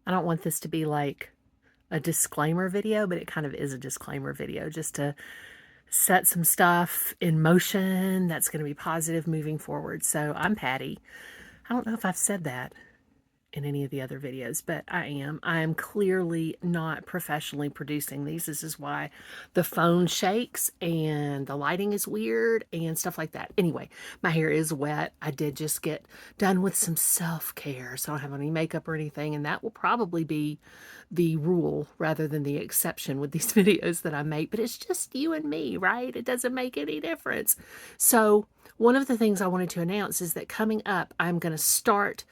I don't want this to be like a disclaimer video, but it kind of is a disclaimer video just to set some stuff in motion that's going to be positive moving forward. So I'm Patty. I don't know if I've said that in any of the other videos, but I am. I am clearly not professionally producing these. This is why the phone shakes and the lighting is weird and stuff like that. Anyway, my hair is wet. I did just get done with some self-care, so I don't have any makeup or anything, and that will probably be the rule rather than the exception with these videos that I make. But it's just you and me, right? It doesn't make any difference. So one of the things I wanted to announce is that coming up, I'm going to start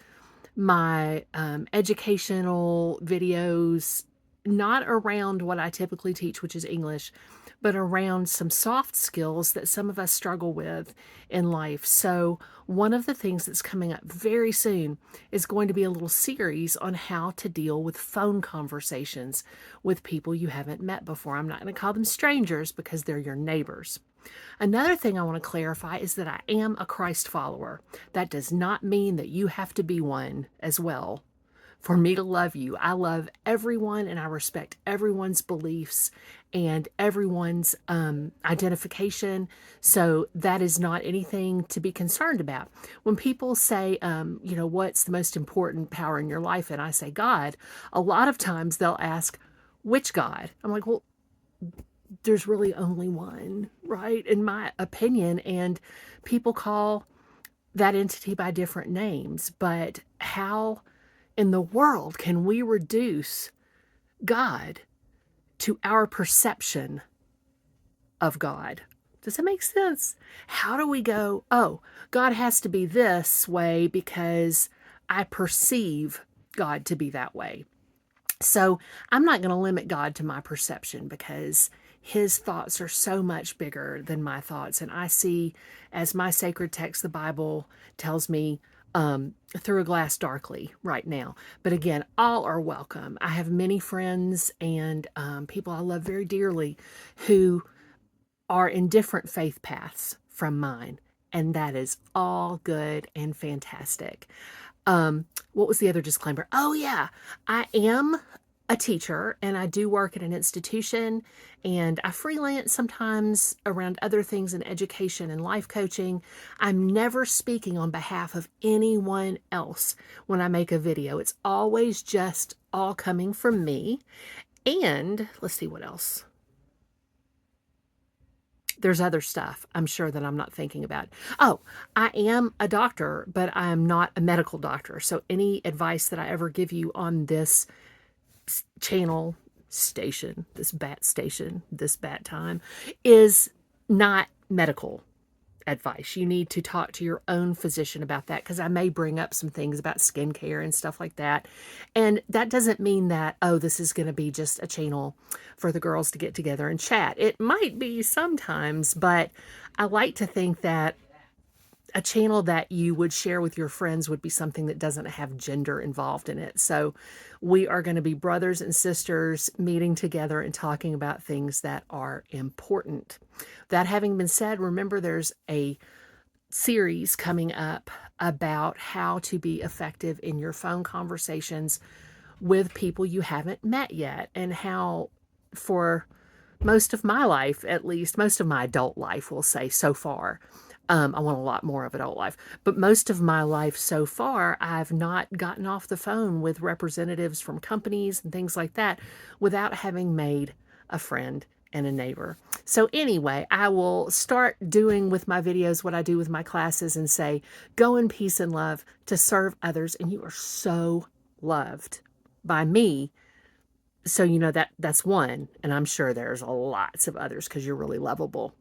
my educational videos, not around what I typically teach, which is English, but around some soft skills that some of us struggle with in life. So one of the things that's coming up very soon is going to be a little series on how to deal with phone conversations with people you haven't met before. I'm not going to call them strangers because they're your neighbors. Another thing I want to clarify is that I am a Christ follower. That does not mean that you have to be one as well. For me to love you, I love everyone and I respect everyone's beliefs and everyone's identification. So that is not anything to be concerned about. When people say, what's the most important power in your life? And I say God, a lot of times they'll ask, which God? I'm like, well, there's really only one, right? In my opinion. And people call that entity by different names. But how in the world can we reduce God to our perception of God? Does that make sense? How do we go, oh, God has to be this way because I perceive God to be that way? So I'm not going to limit God to my perception because his thoughts are so much bigger than my thoughts. And I see, as my sacred text, the Bible, tells me, through a glass darkly right now. But again, all are welcome. I have many friends and people I love very dearly who are in different faith paths from mine. And that is all good and fantastic. What was the other disclaimer? Oh, yeah, I am a teacher and I do work at an institution and I freelance sometimes around other things in education and life coaching. I'm never speaking on behalf of anyone else when I make a video. It's always just all coming from me. And let's see what else. There's other stuff I'm sure that I'm not thinking about. Oh, I am a doctor, but I am not a medical doctor. So any advice that I ever give you on this channel, station, this bat time, is not medical advice. You need to talk to your own physician about that because I may bring up some things about skincare and stuff like that. And that doesn't mean that, oh, this is going to be just a channel for the girls to get together and chat. It might be sometimes, but I like to think that a channel that you would share with your friends would be something that doesn't have gender involved in it. So we are going to be brothers and sisters meeting together and talking about things that are important. That having been said, remember there's a series coming up about how to be effective in your phone conversations with people you haven't met yet, and how for most of my life, at least most of my adult life, we'll say so far, I want a lot more of adult life, but most of my life so far, I've not gotten off the phone with representatives from companies and things like that without having made a friend and a neighbor. So anyway, I will start doing with my videos what I do with my classes and say, go in peace and love to serve others. And you are so loved by me. So you know that's one. And I'm sure there's lots of others because you're really lovable.